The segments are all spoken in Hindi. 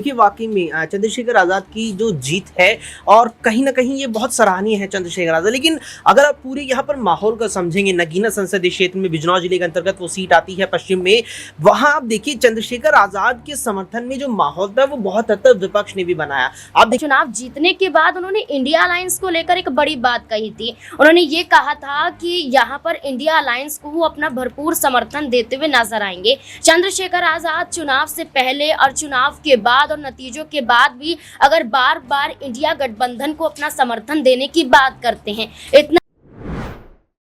देखिए वाकई में चंद्रशेखर आज़ाद की जो जीत है और कहीं न कहीं ये बहुत सराहनीय है चंद्रशेखर आज़ाद। लेकिन अगर आप पूरे यहाँ पर माहौल को समझेंगे, नगीना संसदीय क्षेत्र में बिजनौर जिले के अंतर्गत वो सीट आती है पश्चिम में, वहाँ आप देखिए चंद्रशेखर आज़ाद के समर्थन में जो माहौल था वो बहुत हद तक विपक्ष ने भी बनाया। आप देखिए चुनाव जीतने के बाद उन्होंने इंडिया अलायंस को लेकर एक बड़ी बात कही थी। उन्होंने ये कहा था कि यहाँ पर इंडिया अलायंस को वो अपना भरपूर समर्थन देते हुए नजर आएंगे। चंद्रशेखर आज़ाद चुनाव से पहले और चुनाव के बाद और नतीजों के बाद भी अगर बार बार इंडिया गठबंधन को अपना समर्थन देने की बात करते हैं। इतना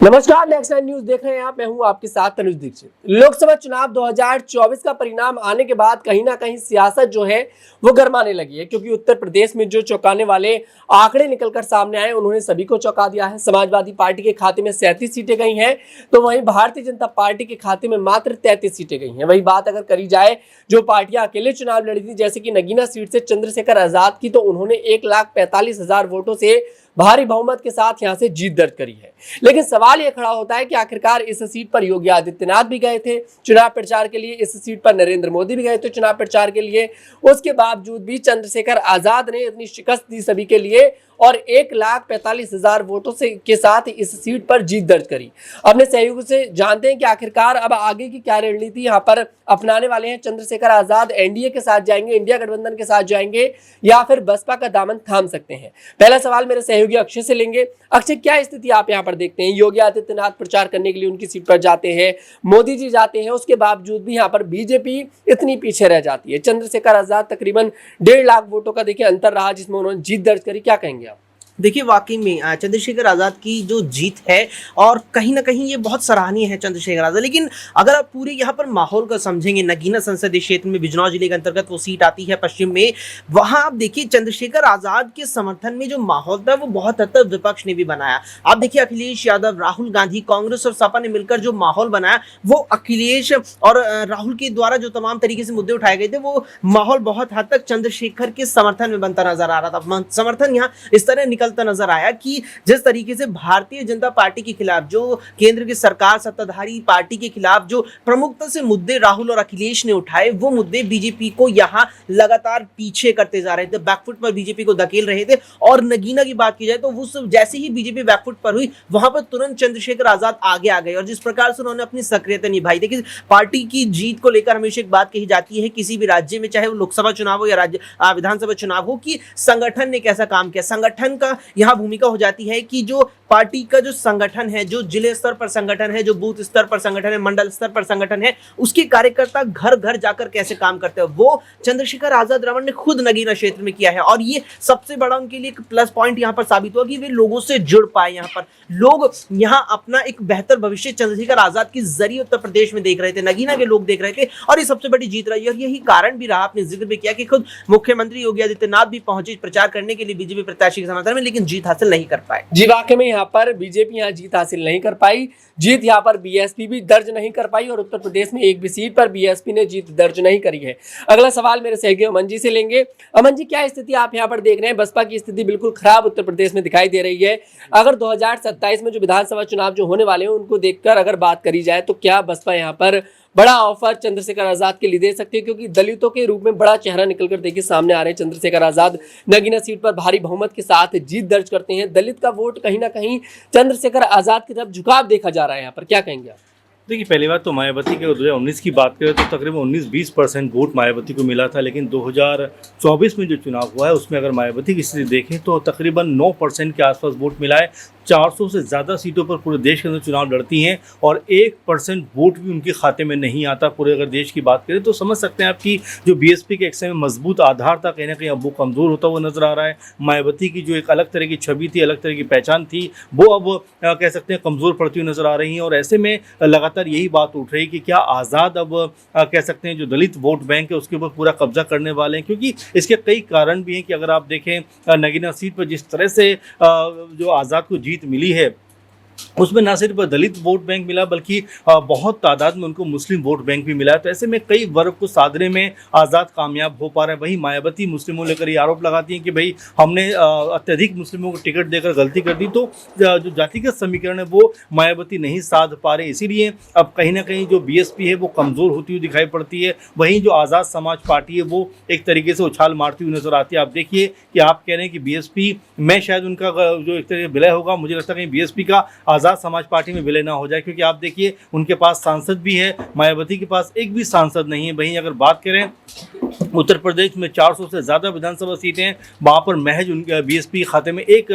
नमस्कार, नेक्स्ट नाइन न्यूज देख रहे हैं आप। मैं हूं आपके साथ तनुज दीक्षित। लोकसभा चुनाव 2024 का परिणाम आने के बाद कहीं ना कहीं सियासत जो है वो गरमाने लगी है, क्योंकि उत्तर प्रदेश में जो चौंकाने वाले आंकड़े निकलकर सामने आए उन्होंने सभी को चौंका दिया है। समाजवादी पार्टी के खाते में 37 सीटें गई हैं, तो वहीं भारतीय जनता पार्टी के खाते में मात्र 33 सीटें गई हैं। वही बात अगर करी जाए जो पार्टियां अकेले चुनाव लड़ी थी, जैसे कि नगीना सीट से चंद्रशेखर आजाद की, तो उन्होंने 1,45,000 वोटों से भारी बहुमत के साथ यहां से जीत दर्ज करी है। लेकिन सवाल यह खड़ा होता है कि आखिरकार इस सीट पर योगी आदित्यनाथ भी गए थे चुनाव प्रचार के लिए, इस सीट पर नरेंद्र मोदी भी गए थे चुनाव प्रचार के लिए। उसके बावजूद भी चंद्रशेखर आजाद ने इतनी शिकस्त दी सभी के लिए और 1,45,000 वोटों से के साथ इस सीट पर जीत दर्ज करी। अपने सहयोगी से जानते हैं कि आखिरकार अब आगे की क्या रणनीति यहाँ पर अपनाने वाले हैं चंद्रशेखर आजाद। एनडीए के साथ जाएंगे, इंडिया गठबंधन के साथ जाएंगे, या फिर बसपा का दामन थाम सकते हैं। पहला सवाल मेरे सहयोगी अक्षय से लेंगे। अक्षय, क्या स्थिति आप यहाँ पर देखते हैं? योगी आदित्यनाथ प्रचार करने के लिए उनकी सीट पर जाते हैं, मोदी जी जाते हैं, उसके बावजूद भी यहाँ पर बीजेपी इतनी पीछे रह जाती है। चंद्रशेखर आजाद तकरीबन 1.5 लाख वोटों का देखिए अंतर रहा जिसमें उन्होंने जीत दर्ज करी। क्या कहेंगे आप? देखिए वाकई में चंद्रशेखर आज़ाद की जो जीत है और कहीं न कहीं ये बहुत सराहनीय है चंद्रशेखर आज़ाद। लेकिन अगर आप पूरे यहाँ पर माहौल को समझेंगे, नगीना संसदीय क्षेत्र में बिजनौर जिले के अंतर्गत वो सीट आती है पश्चिम में, वहाँ आप देखिए चंद्रशेखर आज़ाद के समर्थन में जो माहौल था वो बहुत हद तक विपक्ष ने भी बनाया। आप देखिए अखिलेश यादव, राहुल गांधी, कांग्रेस और सपा ने मिलकर जो माहौल बनाया, वो अखिलेश और राहुल के द्वारा जो तमाम तरीके से मुद्दे उठाए गए थे, वो माहौल बहुत हद तक चंद्रशेखर के समर्थन में बनता नजर आ रहा था। समर्थन यहाँ इस तरह निकल नजर आया कि जिस तरीके से भारतीय जनता पार्टी के खिलाफ, जो केंद्र की सरकार सत्ताधारी पार्टी के खिलाफ जो प्रमुखता से मुद्दे राहुल और अखिलेश ने उठाए, वो मुद्दे बीजेपी को यहां लगातार पीछे करते जा रहे थे, बैकफुट पर बीजेपी को धकेल रहे थे। और नगीना की बात की जाए तो वो सब जैसे ही बीजेपी बैकफुट पर हुई, वहां पर तुरंत चंद्रशेखर आजाद आगे आ गए और जिस प्रकार से उन्होंने अपनी सक्रियता निभाई। देखिए पार्टी की जीत को लेकर हमेशा एक बात कही जाती है किसी भी राज्य में, चाहे वो लोकसभा चुनाव हो या राज्य विधानसभा चुनाव हो, कि संगठन ने कैसा काम किया। संगठन का यहाँ भूमिका हो जाती है कि जो पार्टी का जो संगठन है, जो जिले स्तर पर संगठन है, जो बूथ स्तर पर संगठन है, मंडल स्तर पर संगठन है, उसके कार्यकर्ता घर घर जाकर कैसे काम करते हैं, वो चंद्रशेखर आजाद रावण ने खुद नगीना क्षेत्र में किया है। और ये सबसे बड़ा उनके लिए एक प्लस पॉइंट यहाँ पर साबित हुआ कि वे लोगों से जुड़ पाए। यहाँ पर लोग यहाँ अपना एक बेहतर भविष्य चंद्रशेखर आजाद के जरिए उत्तर प्रदेश में देख रहे थे, नगीना के लोग देख रहे थे, और ये सबसे बड़ी जीत रही है। और यही कारण भी रहा, आपने जिक्र भी किया कि खुद मुख्यमंत्री योगी आदित्यनाथ भी पहुंचे प्रचार करने के लिए बीजेपी प्रत्याशी के समर्थन में, लेकिन जीत हासिल नहीं कर पाए। जी वाकई में यहाँ पर बीजेपी यहाँ जीत हासिल नहीं कर पाई, जीत यहाँ पर बीएसपी भी दर्ज नहीं कर पाई, और उत्तर प्रदेश में एक भी सीट पर बीएसपी ने जीत दर्ज नहीं करी है। अगला सवाल मेरे सहयोगी अमन जी से लेंगे। अमन जी, क्या स्थिति आप यहाँ पर देख रहे हैं? बसपा की स्थिति बिल्कुल खराब उत्तर प्रदेश में दिखाई दे रही है। अगर 2027 में जो विधानसभा चुनाव जो होने वाले हैं उनको देखकर अगर बात करी जाए तो क्या बसपा यहाँ पर बड़ा ऑफर चंद्रशेखर आजाद के लिए दे सकती है? क्योंकि दलितों के रूप में बड़ा चेहरा निकलकर देखिए सामने आ रहे हैं। चंद्रशेखर आजाद नगीना सीट पर भारी बहुमत के साथ जीत दर्ज करते हैं। दलित का वोट कहीं ना कहीं चंद्रशेखर आजाद की तरफ झुकाव देखा जा रहा है। यहाँ पर क्या कहेंगे आप? देखिए, पहली बात तो मायावती के 2019 की बात करें तो तकरीबन 19-20% वोट मायावती को मिला था, लेकिन 2024 में जो चुनाव हुआ है उसमें अगर मायावती की स्थिति देखें तो तकरीबन 9% के आसपास वोट मिला है। 400 से ज़्यादा सीटों पर पूरे देश के अंदर चुनाव लड़ती हैं और 1% वोट भी उनके खाते में नहीं आता। पूरे अगर देश की बात करें तो समझ सकते हैं आपकी जो बीएसपी के एक समय मजबूत आधार था, कहीं ना कहीं अब वो कमज़ोर होता हुआ नजर आ रहा है। मायावती की जो एक अलग तरह की छवि थी, अलग तरह की पहचान थी, वो अब कह सकते हैं कमज़ोर पड़ती हुई नजर आ रही हैं। और ऐसे में लगातार यही बात उठ रही कि क्या आज़ाद अब कह सकते हैं जो दलित वोट बैंक है उसके ऊपर पूरा कब्जा करने वाले हैं? क्योंकि इसके कई कारण भी हैं कि अगर आप देखें नगीना सीट पर जिस तरह से जो आज़ाद को जीत मिली है, उसमें ना सिर्फ दलित वोट बैंक मिला बल्कि बहुत तादाद में उनको मुस्लिम वोट बैंक भी मिला है। तो ऐसे में कई वर्ग को साधने में आज़ाद कामयाब हो पा रहे हैं। वहीं मायावती मुस्लिमों लेकर ये आरोप लगाती हैं कि भाई हमने अत्यधिक मुस्लिमों को टिकट देकर गलती कर दी। तो जो जातिगत समीकरण है वो मायावती नहीं साध पा रहे, इसीलिए अब कहीं ना कहीं जो बीएसपी है वो कमज़ोर होती हुई दिखाई पड़ती है। वहीं जो आज़ाद समाज पार्टी है वो एक तरीके से उछाल मारती हुई नजर आती है। आप देखिए कि आप कह रहे हैं कि बीएसपी में शायद उनका जो एक तरीके विलय होगा, मुझे लगता है कहीं बीएसपी का आज़ाद समाज पार्टी में विलय ना हो जाए, क्योंकि आप देखिए उनके पास सांसद भी है, मायावती के पास एक भी सांसद नहीं है। वहीं अगर बात करें उत्तर प्रदेश में 400 से ज़्यादा विधानसभा सीटें हैं, वहाँ पर महज उनके बीएसपी खाते में एक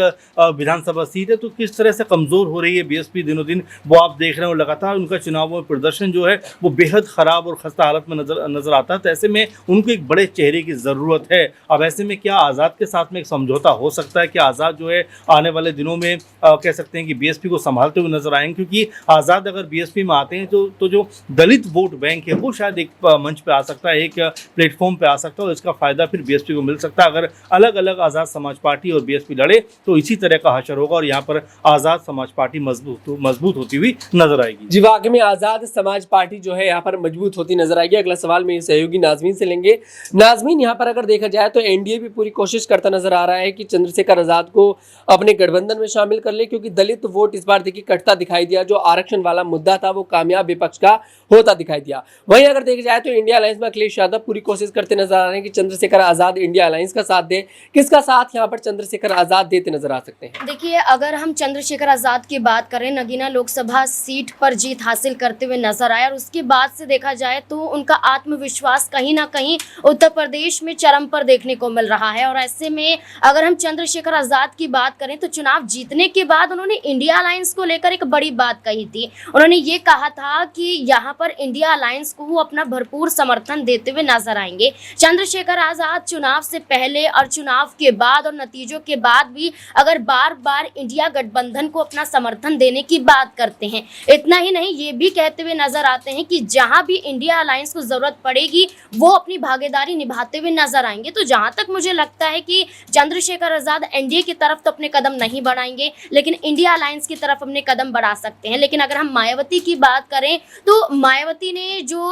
विधानसभा सीट है। तो किस तरह से कमज़ोर हो रही है बीएसपी दिनों दिन वो आप देख रहे हो। लगातार उनका चुनावों में प्रदर्शन जो है वो बेहद ख़राब और खस्ता हालत में नज़र आता है। तो ऐसे में उनको एक बड़े चेहरे की ज़रूरत है। अब ऐसे में क्या आज़ाद के साथ में एक समझौता हो सकता है? क्या आज़ाद जो है आने वाले दिनों में कह सकते हैं कि बीएसपी को संभालते हुए नजर आएंगे? क्योंकि आज़ाद अगर बीएसपी में आते हैं तो जो दलित वोट बैंक है वो शायद एक मंच पे आ सकता है, एक प्लेटफॉर्म पे आ सकता है और इसका फायदा फिर बीएसपी को मिल सकता है। अगर अलग अलग आज़ाद समाज पार्टी और बीएसपी लड़े तो इसी तरह का हशर होगा और यहाँ पर आज़ाद समाज पार्टी मजबूत होती हुई नजर आएगी। जी वाकई में आज़ाद समाज पार्टी जो है यहाँ पर मजबूत होती नजर आएगी। अगला सवाल मेरी सहयोगी नाजमीन से लेंगे। नाजमीन, यहाँ पर अगर देखा जाए तो एनडीए भी पूरी कोशिश करता नजर आ रहा है कि चंद्रशेखर आजाद को अपने गठबंधन में शामिल कर ले, क्योंकि दलित वोट इस बार देखिए कटता दिखाई दिया। जो आरक्षण वाला मुद्दा था वो कामयाब विपक्ष का होता दिखाई दिया। वहीं अगर देखा जाए तो इंडिया अलायंस में अखिलेश यादव पूरी कोशिश करते नजर आ रहे हैं कि चंद्रशेखर आजाद इंडिया अलायंस का साथ दे। किसका साथ यहाँ पर चंद्रशेखर आजाद देते नजर आ सकते हैं? देखिए, अगर हम चंद्रशेखर आजाद की बात करें, नगीना लोकसभा सीट पर जीत हासिल करते हुए नजर आए और उसके बाद से देखा जाए तो उनका आत्मविश्वास कहीं ना कहीं उत्तर प्रदेश में चरम पर देखने को मिल रहा है। और ऐसे में अगर हम चंद्रशेखर आजाद की बात करें तो चुनाव जीतने के बाद उन्होंने इंडिया अलायंस को लेकर एक बड़ी बात कही थी। उन्होंने ये कहा था कि यहाँ पर इंडिया अलायंस को वो अपना भरपूर समर्थन देते हुए नजर आएंगे। चंद्रशेखर आजाद चुनाव से पहले और चुनाव के बाद और नतीजों के बाद भी अगर बार बार इंडिया गठबंधन को अपना समर्थन देने की बात करते हैं। इतना ही नहीं, ये भी कहते हुए नजर आते हैं कि जहां भी इंडिया अलायंस को जरूरत पड़ेगी वो अपनी भागीदारी निभाते हुए नजर आएंगे। तो जहां तक मुझे लगता है कि चंद्रशेखर आजाद एनडीए की तरफ तो अपने कदम नहीं बढ़ाएंगे, लेकिन इंडिया अलायंस की तरफ अपने कदम बढ़ा सकते हैं। लेकिन अगर हम मायावती की बात करें तो मायावती ने जो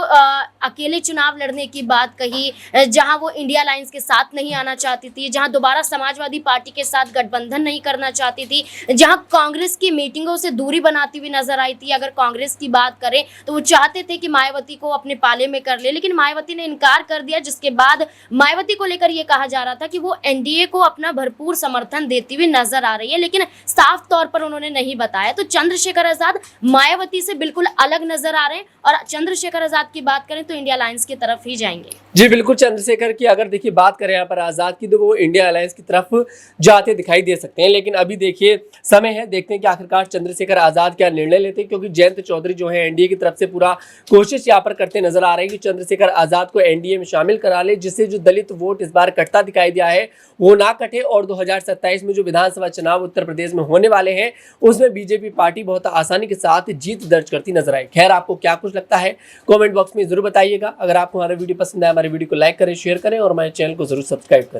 अकेले चुनाव लड़ने की बात कही, जहां वो इंडिया अलायंस के साथ नहीं आना चाहती थी, जहां दोबारा समाजवादी पार्टी के साथ गठबंधन नहीं करना चाहती थी, जहां कांग्रेस की मीटिंगों से दूरी बनाती हुई नजर आई थी। अगर कांग्रेस की बात करें तो वो चाहते थे कि मायावती को अपने पाले में कर ले, लेकिन मायावती ने इनकार कर दिया, जिसके बाद मायावती को लेकर यह कहा जा रहा था कि वो एनडीए को अपना भरपूर समर्थन देती हुई नजर आ रही है, लेकिन साफ तौर पर उन्होंने नहीं बताया। तो चंद्रशेखर आजाद मायावती से बिल्कुल अलग नजर आ रहे हैं और चंद्रशेखर आजाद की बात करें तो इंडिया अलायंस की तरफ ही जाएंगे। जी बिल्कुल, चंद्रशेखर की अगर देखिए बात करें यहाँ पर आजाद की तो वो इंडिया अलायंस की तरफ जाते दिखाई दे सकते हैं। लेकिन अभी देखिए समय है, देखते हैं कि आखिरकार चंद्रशेखर आजाद क्या निर्णय लेते हैं, क्योंकि जयंत चौधरी जो है एनडीए की तरफ से पूरा कोशिश यहाँ पर करते नजर आ रहे हैं कि चंद्रशेखर आजाद को एनडीए में शामिल करा ले, जिससे जो दलित वोट इस बार कटता दिखाई दिया है वो ना कटे और 2027 में जो विधानसभा चुनाव उत्तर प्रदेश में होने वाले हैं उसमें बीजेपी पार्टी बहुत आसानी के साथ जीत दर्ज करती नजर आए। खैर, आपको क्या कुछ लगता है कमेंट बॉक्स में जरूर बताइएगा। अगर आपको हमारा वीडियो पसंद आए, हमारे वीडियो को लाइक करें, शेयर करें और हमारे चैनल को जरूर सब्सक्राइब करें।